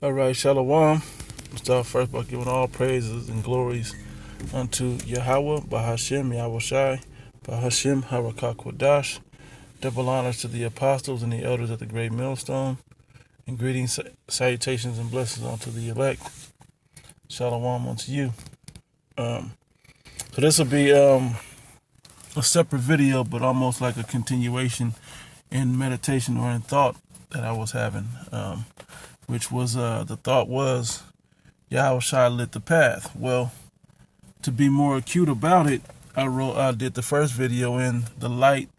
All right, Shalom. Start first by giving all praises and glories unto Yahweh, Bahashem, Yahushai, Bahashem, Harakah Kodash. Double honors to the apostles and the elders at the great millstone. And greetings, salutations, and blessings unto the elect. Shalom unto you. So this will be a separate video, but almost like a continuation in meditation or in thought that I was having. Which was the thought was Yahushua lit the path. Well, to be more acute about it, I did the first video in the light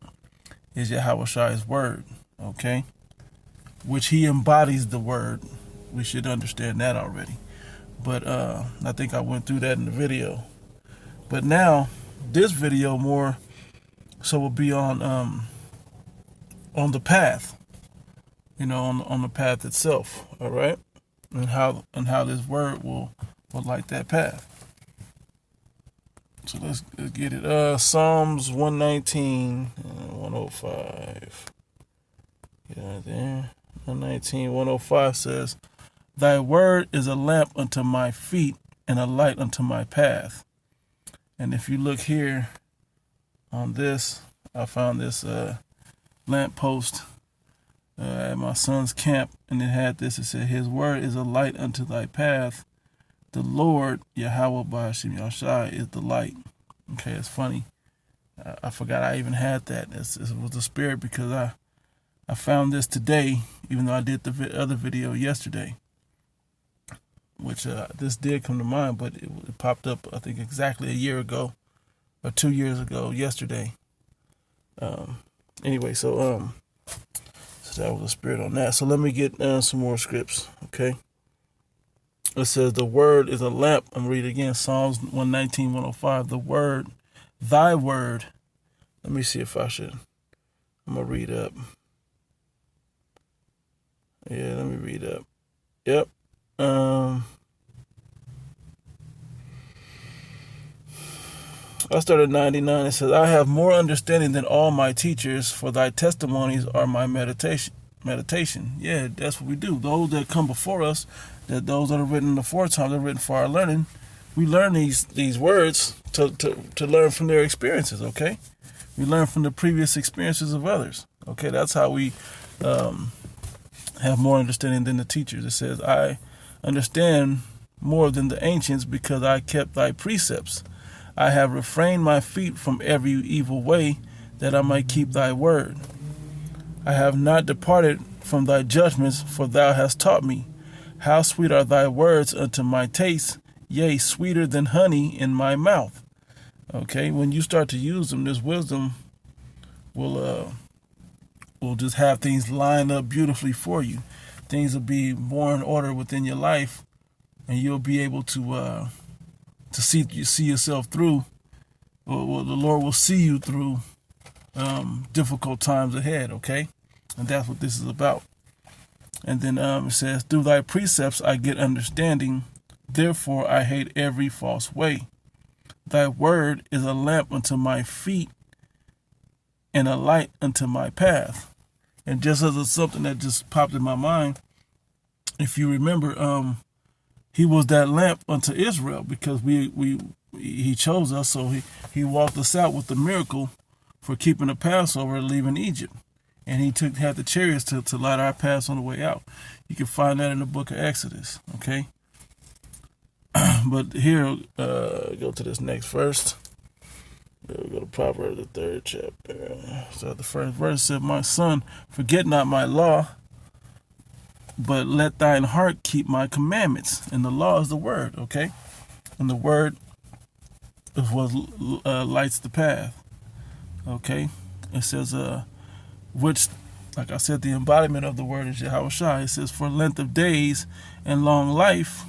is Yahushua's word, okay? Which he embodies the word. We should understand that already. But I think I went through that in the video. But now this video more so will be on the path. You know, on the path itself, all right, and how this word will light that path. So let's get it. Psalms 119 and 105. Get right there. 119, 105 says, "Thy word is a lamp unto my feet and a light unto my path." And if you look here on this, I found this lamp post at my son's camp, and it had this. It said, "His word is a light unto thy path. The Lord, Yahweh Ba'ashim Yahshai, is the light." Okay, it's funny. I forgot I even had that. It was the spirit because I found this today, even though I did the other video yesterday, which this did come to mind, but it popped up, I think, exactly a year ago or 2 years ago yesterday. Anyway, so that was a spirit on that. So let me get some more scripts, okay? It says, "The word is a lamp." I'm reading again, Psalms 119, 105. "The word, thy word." Let me see if I should. I'm going to read up. Yeah, let me read up. Yep. I started 99. It says, "I have more understanding than all my teachers, for thy testimonies are my meditation. Yeah, that's what we do. Those that come before us, that those that are written in the aforetime, they're written for our learning. We learn these words to learn from their experiences, okay? We learn from the previous experiences of others. Okay, that's how we have more understanding than the teachers. It says, "I understand more than the ancients because I kept thy precepts. I have refrained my feet from every evil way, that I might keep thy word. I have not departed from thy judgments, for thou hast taught me. How sweet are thy words unto my taste, yea, sweeter than honey in my mouth." Okay, when you start to use them, this wisdom will just have things line up beautifully for you. Things will be more in order within your life, and you'll be able to see yourself through, or the Lord will see you through difficult times ahead, okay? And that's what this is about. And then it says, "Through thy precepts I get understanding, therefore I hate every false way. Thy word is a lamp unto my feet and a light unto my path." And just as it's something that just popped in my mind, if you remember, he was that lamp unto Israel because he chose us, so he walked us out with the miracle for keeping the Passover and leaving Egypt. And he had the chariots to light our paths on the way out. You can find that in the book of Exodus, okay? But here, go to this next verse. We'll go to Proverbs, the 3rd chapter. So the first verse said, "My son, forget not my law, but let thine heart keep my commandments." And the law is the word, okay? And the word is what lights the path, okay? It says, which, like I said, the embodiment of the word is Yahushua. It says, "For length of days and long life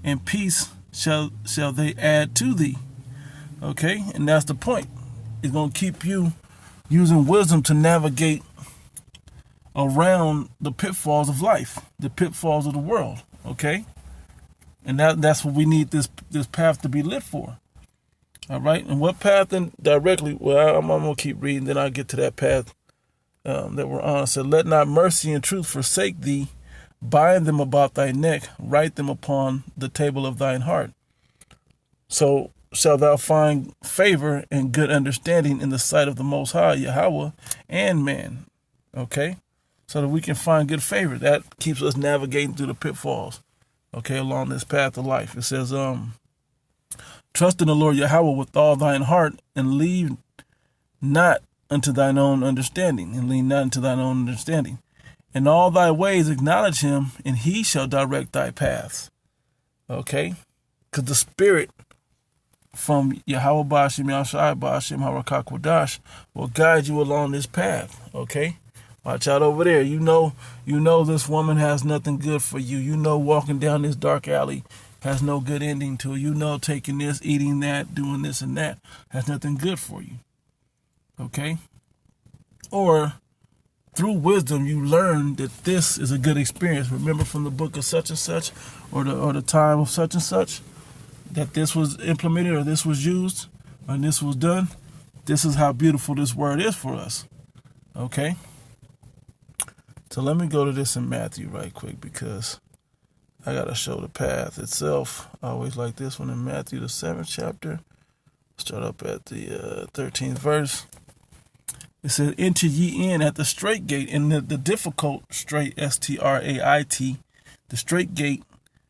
and peace shall they add to thee." Okay? And that's the point. It's going to keep you using wisdom to navigate around the pitfalls of life, the pitfalls of the world, okay? And that's what we need this path to be lit for. All right? And what path then directly? Well, I'm going to keep reading, then I'll get to that path that we're on. It said, "Let not mercy and truth forsake thee. Bind them about thy neck, write them upon the table of thine heart. So shalt thou find favor and good understanding in the sight of the Most High, Yahweh, and man. Okay? So that we can find good favor. That keeps us navigating through the pitfalls, okay, along this path of life. It says, trust in the Lord Yahweh with all thine heart, and leave not unto thine own understanding, and lean not unto thine own understanding. In all thy ways acknowledge him, and he shall direct thy paths. Okay? Because the Spirit from Yahweh Ba'ashem Yahshai Ba'ashem Harakak will guide you along this path. Okay? Watch out over there. You know this woman has nothing good for you. You know walking down this dark alley has no good ending to it. You know taking this, eating that, doing this and that has nothing good for you. Okay? Or through wisdom, you learn that this is a good experience. Remember from the book of such and such, or the time of such and such, that this was implemented, or this was used, or this was done. This is how beautiful this word is for us. Okay? So let me go to this in Matthew right quick, because I got to show the path itself. I always like this one in Matthew, the 7th chapter. Start up at the 13th verse. It says, enter ye in at the straight gate, and the difficult straight, S-T-R-A-I-T, the straight gate,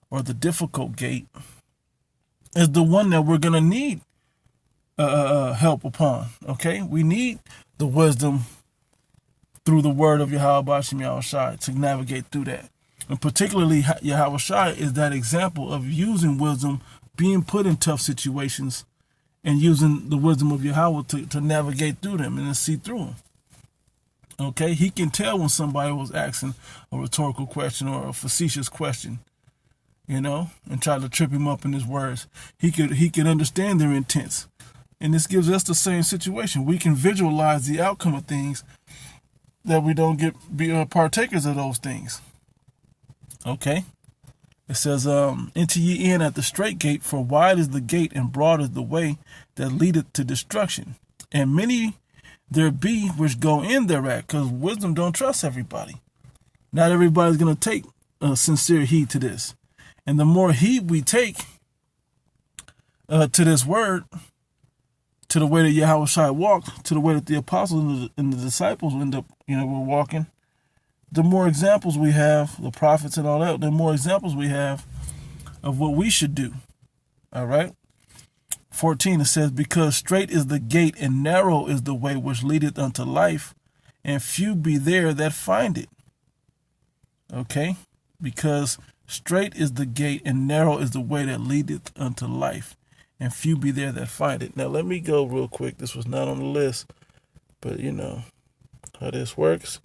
or the difficult gate, is the one that we're going to need help upon, okay? We need the wisdom through the word of Yahweh Ba'ashem Yahushai to navigate through that. And particularly, Yahweh Shai is that example of using wisdom, being put in tough situations, and using the wisdom of Yahweh to navigate through them and to see through them. Okay? He can tell when somebody was asking a rhetorical question or a facetious question, and try to trip him up in his words. He could understand their intents. And this gives us the same situation. We can visualize the outcome of things, that we don't be partakers of those things. Okay? It says, enter ye in at the straight gate, for wide is the gate and broad is the way that leadeth to destruction. And many there be which go in thereat, because wisdom don't trust everybody. Not everybody's going to take sincere heed to this. And the more heed we take to this word, to the way that Yahweh Shai walked, to the way that the apostles and the disciples end up, were walking, the more examples we have, the prophets and all that, the more examples we have of what we should do. All right? 14, it says, because straight is the gate and narrow is the way which leadeth unto life, and few be there that find it. Okay? Because straight is the gate and narrow is the way that leadeth unto life, and few be there that find it. Now, let me go real quick. This was not on the list, but how this works.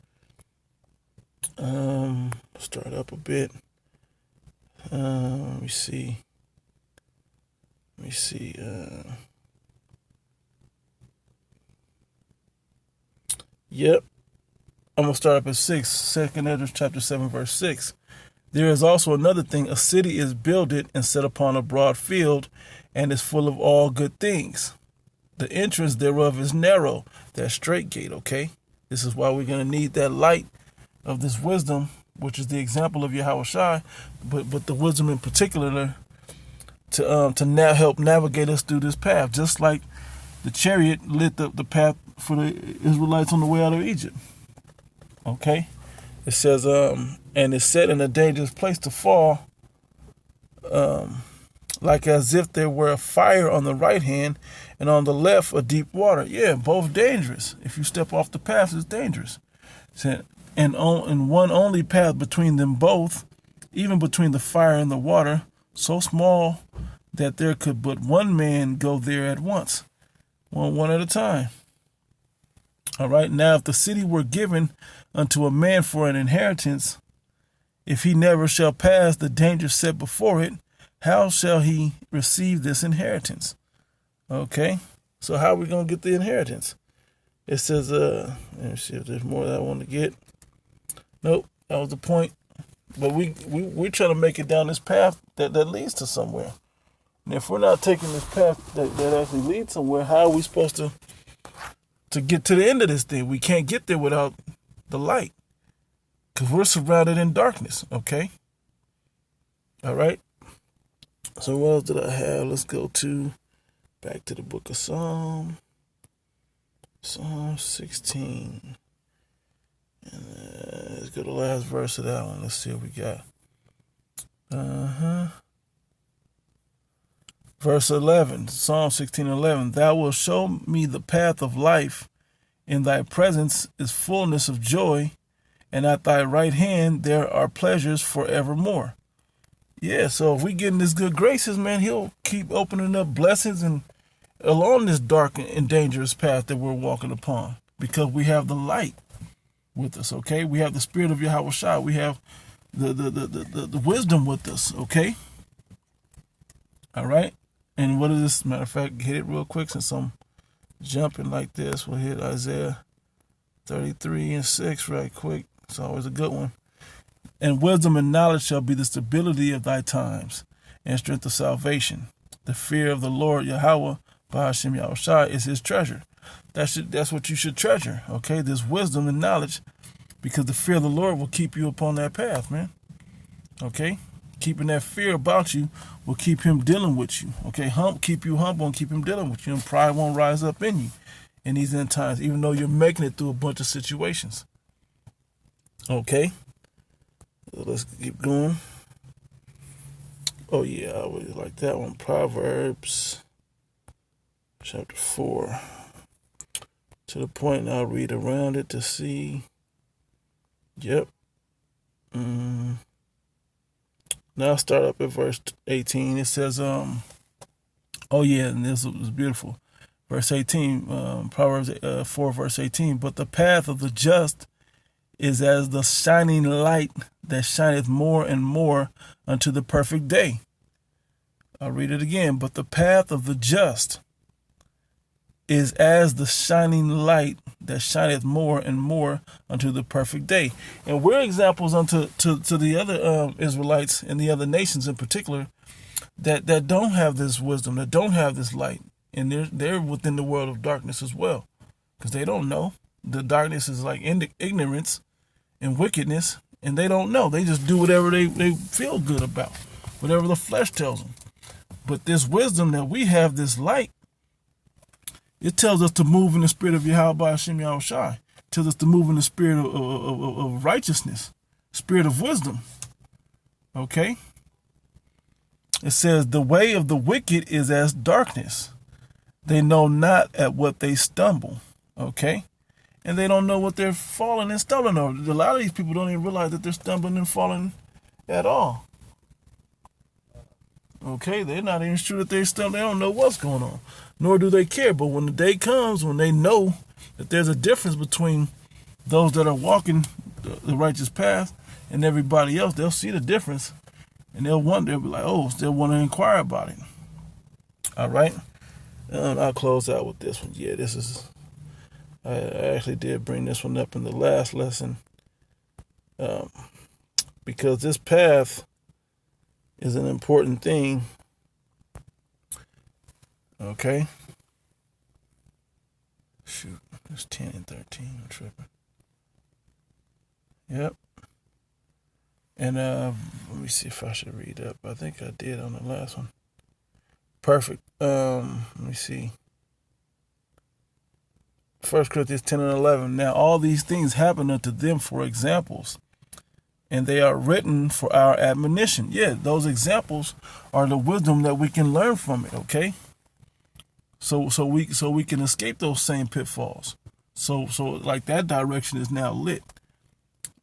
Start up a bit. Let me see. Yep. I'm going to start up at 6. 2nd Esdras chapter 7, verse 6. There is also another thing. A city is builded and set upon a broad field, and is full of all good things. The entrance thereof is narrow, that straight gate, okay? This is why we're going to need that light of this wisdom, which is the example of Yahweh Shai, but the wisdom in particular to help navigate us through this path, just like the chariot lit the path for the Israelites on the way out of Egypt. Okay? It says, and is set in a dangerous place to fall, like as if there were a fire on the right hand and on the left a deep water. Yeah, both dangerous. If you step off the path, it's dangerous. And one only path between them both, even between the fire and the water, so small that there could but one man go there at once, one at a time. All right, now if the city were given unto a man for an inheritance, if he never shall pass the danger set before it, how shall he receive this inheritance? Okay, so how are we going to get the inheritance? It says, let me see if there's more that I want to get. Nope, that was the point. But we're trying to make it down this path that leads to somewhere. And if we're not taking this path that actually leads somewhere, how are we supposed to get to the end of this thing? We can't get there without the light. because we're surrounded in darkness. Okay. All right. So what else did I have? Let's go back to the book of Psalm 16. And let's go to the last verse of that one. Let's see what we got. Verse 11, Psalm 16:11. Thou wilt show me the path of life. In thy presence is fullness of joy, and at thy right hand there are pleasures forevermore. Yeah, so if we get in this good graces, man, he'll keep opening up blessings and along this dark and dangerous path that we're walking upon, because we have the light with us, okay? We have the spirit of Yahweh Shai. We have the wisdom with us, okay? All right? And what is this? Matter of fact, hit it real quick since I'm jumping like this. We'll hit Isaiah 33:6 right quick. It's always a good one. And wisdom and knowledge shall be the stability of thy times and strength of salvation. The fear of the Lord Yahweh, Bahashim Yahushai, is his treasure. That's what you should treasure, okay? This wisdom and knowledge, because the fear of the Lord will keep you upon that path, man. Okay? Keeping that fear about you will keep him dealing with you. Okay? Keep you humble and keep him dealing with you. And pride won't rise up in you in these end times, even though you're making it through a bunch of situations. Okay? Let's keep going. Oh, yeah, I really like that one. Proverbs chapter 4. To the point, I'll read around it to see. Yep. Now I'll start up at verse 18. It says, oh, yeah, and this was beautiful. Verse 18, Proverbs 4, verse 18. But the path of the just is as the shining light that shineth more and more unto the perfect day. I'll read it again. But the path of the just is as the shining light that shineth more and more unto the perfect day. And we're examples unto to the other Israelites and the other nations in particular that don't have this wisdom, that don't have this light. And they're within the world of darkness as well, because they don't know. The darkness is like ignorance and wickedness, and they don't know. They just do whatever they feel good about, whatever the flesh tells them. But this wisdom that we have, this light, it tells us to move in the spirit of Yahweh Hashem Yahushai. It tells us to move in the spirit of righteousness, spirit of wisdom. Okay? It says, the way of the wicked is as darkness. They know not at what they stumble. Okay? And they don't know what they're falling and stumbling over. A lot of these people don't even realize that they're stumbling and falling at all. Okay, they're not even sure that they're stumbling. They don't know what's going on, nor do they care. But when the day comes, when they know that there's a difference between those that are walking the righteous path and everybody else, they'll see the difference, and they'll wonder, they'll be like, oh, they'll want to inquire about it. All right, I'll close out with this one. Yeah, this is. I actually did bring this one up in the last lesson, because this path is an important thing. Okay. Shoot, it's 10 and 13. I'm tripping. Yep. And let me see if I should read up. I think I did on the last one. Perfect. Let me see. 1 Corinthians 10 and 11. Now all these things happen unto them for examples, and they are written for our admonition. Yeah, those examples are the wisdom that we can learn from it, okay? So we can escape those same pitfalls. So like that direction is now lit.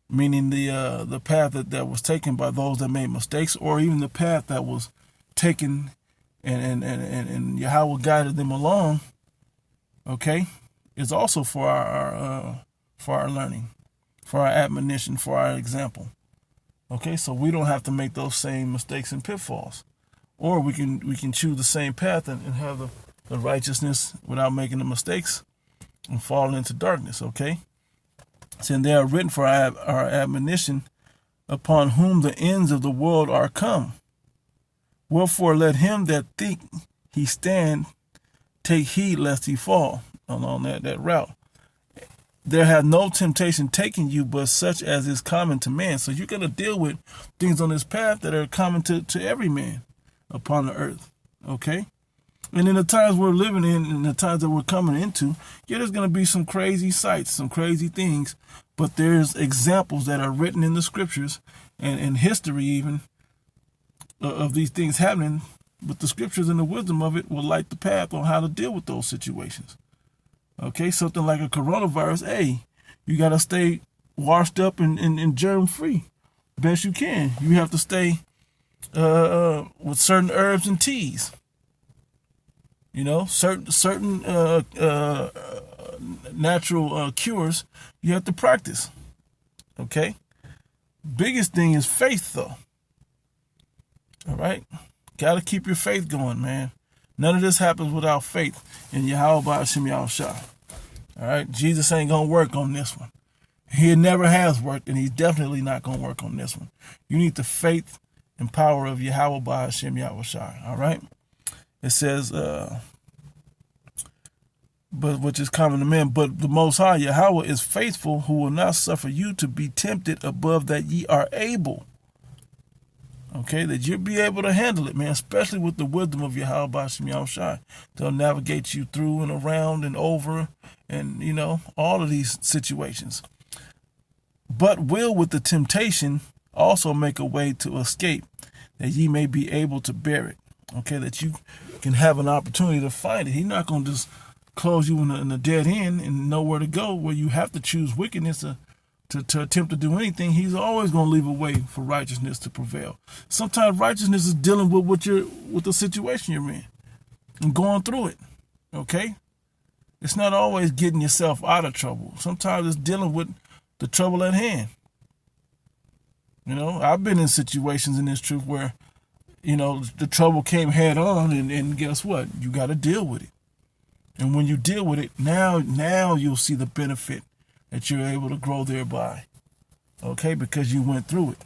Meaning the path that was taken by those that made mistakes, or even the path that was taken and Yahweh guided them along, okay, is also for our learning, for our admonition, for our example. Okay, so we don't have to make those same mistakes and pitfalls, or we can choose the same path and have the righteousness without making the mistakes and fall into darkness. Okay, so they are written for our admonition, upon whom the ends of the world are come. Wherefore let him that think he stand take heed lest he fall along that route. there hath no temptation taken you but such as is common to man. So you're going to deal with things on this path that are common to every man upon the earth. Okay? And in the times we're living in and the times that we're coming into, yeah, there's going to be some crazy sights, some crazy things, but there's examples that are written in the scriptures and in history even of these things happening. But the scriptures and the wisdom of it will light the path on how to deal with those situations. Okay, something like a coronavirus, hey, you got to stay washed up and germ-free best you can. You have to stay with certain herbs and teas. You know, certain natural cures you have to practice. Okay? Biggest thing is faith, though. All right? Got to keep your faith going, man. None of this happens without faith in Yahweh Ba'ashem Yahushua. All right? Jesus ain't going to work on this one. He never has worked, and he's definitely not going to work on this one. You need the faith and power of Yahweh Ba'ashem Yahushua. All right? It says, but which is common to men, but the Most High Yahweh is faithful, who will not suffer you to be tempted above that ye are able. Okay, that you'll be able to handle it, man, especially with the wisdom of Yahweh Ba'ashem Yahushua. They'll navigate you through and around and over and, you know, all of these situations. But will with the temptation also make a way to escape, that ye may be able to bear it. Okay, that you can have an opportunity to fight it. He's not going to just close you in a dead end and nowhere to go where you have to choose wickedness to attempt to do anything. He's always going to leave a way for righteousness to prevail. Sometimes righteousness is dealing with the situation you're in and going through it. Okay? It's not always getting yourself out of trouble. Sometimes it's dealing with the trouble at hand. You know, I've been in situations in this truth where, you know, the trouble came head on, and guess what? You got to deal with it. And when you deal with it, now you'll see the benefit that you're able to grow thereby. Okay? Because you went through it.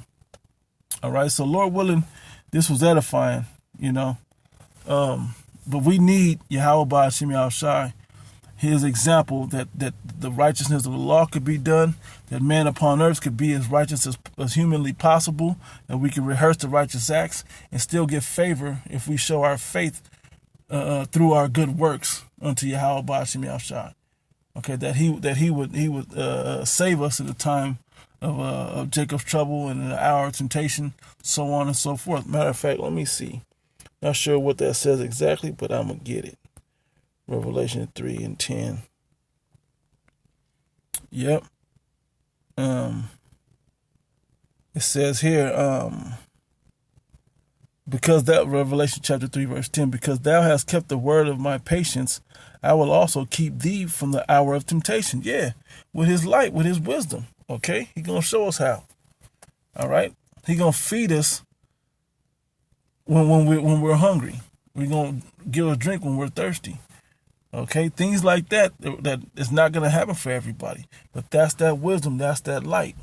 All right? So Lord willing, this was edifying, you know. But we need Yahweh Ba'ashem Yahushua, his example that the righteousness of the law could be done, that man upon earth could be as righteous as humanly possible, that we can rehearse the righteous acts and still get favor if we show our faith through our good works unto Yahweh Ba'ashem Yahushua. Okay, that he would save us in the time of Jacob's trouble and in the hour of temptation, so on and so forth. Matter of fact, let me see. Not sure what that says exactly, but I'm gonna get it. Revelation 3:10. Yep. It says here, because that Revelation chapter 3 verse 10, because thou hast kept the word of my patience, I will also keep thee from the hour of temptation. Yeah, with his light, with his wisdom. Okay, he's gonna show us how. All right, he's gonna feed us when we're hungry. We're gonna give us drink when we're thirsty. Okay, things like that is not going to happen for everybody. But that's that wisdom, that's that light.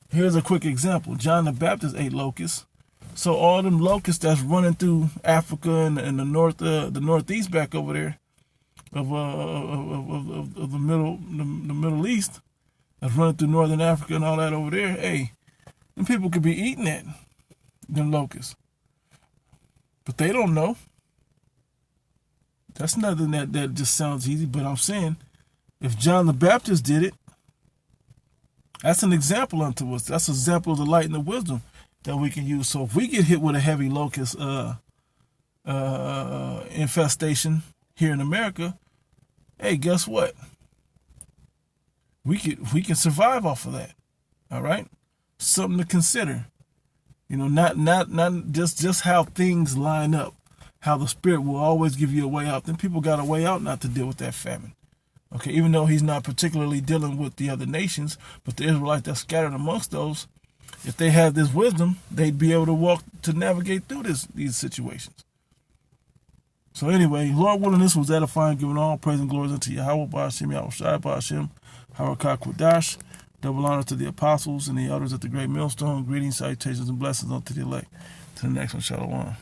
Here's a quick example. John the Baptist ate locusts. So all them locusts that's running through Africa and the northeast back over there of the Middle East, that's running through northern Africa and all that over there, hey, them people could be eating that, them locusts. But they don't know. That's nothing that just sounds easy, but I'm saying if John the Baptist did it, that's an example unto us. That's an example of the light and the wisdom that we can use. So if we get hit with a heavy locust infestation here in America, hey, guess what? We can survive off of that. All right? Something to consider. You know, not just how things line up. How the Spirit will always give you a way out. Then people got a way out not to deal with that famine. Okay, even though he's not particularly dealing with the other nations, but the Israelites that's scattered amongst those, if they had this wisdom, they'd be able to navigate through these situations. So anyway, Lord willing, this was edifying, giving all praise and glory unto Yahweh Ba'ashem Yahushua Ba'ashem Harakah Quadash. Double honor to the apostles and the elders at the great millstone. Greetings, salutations, and blessings unto the elect. To the next one, Shalom.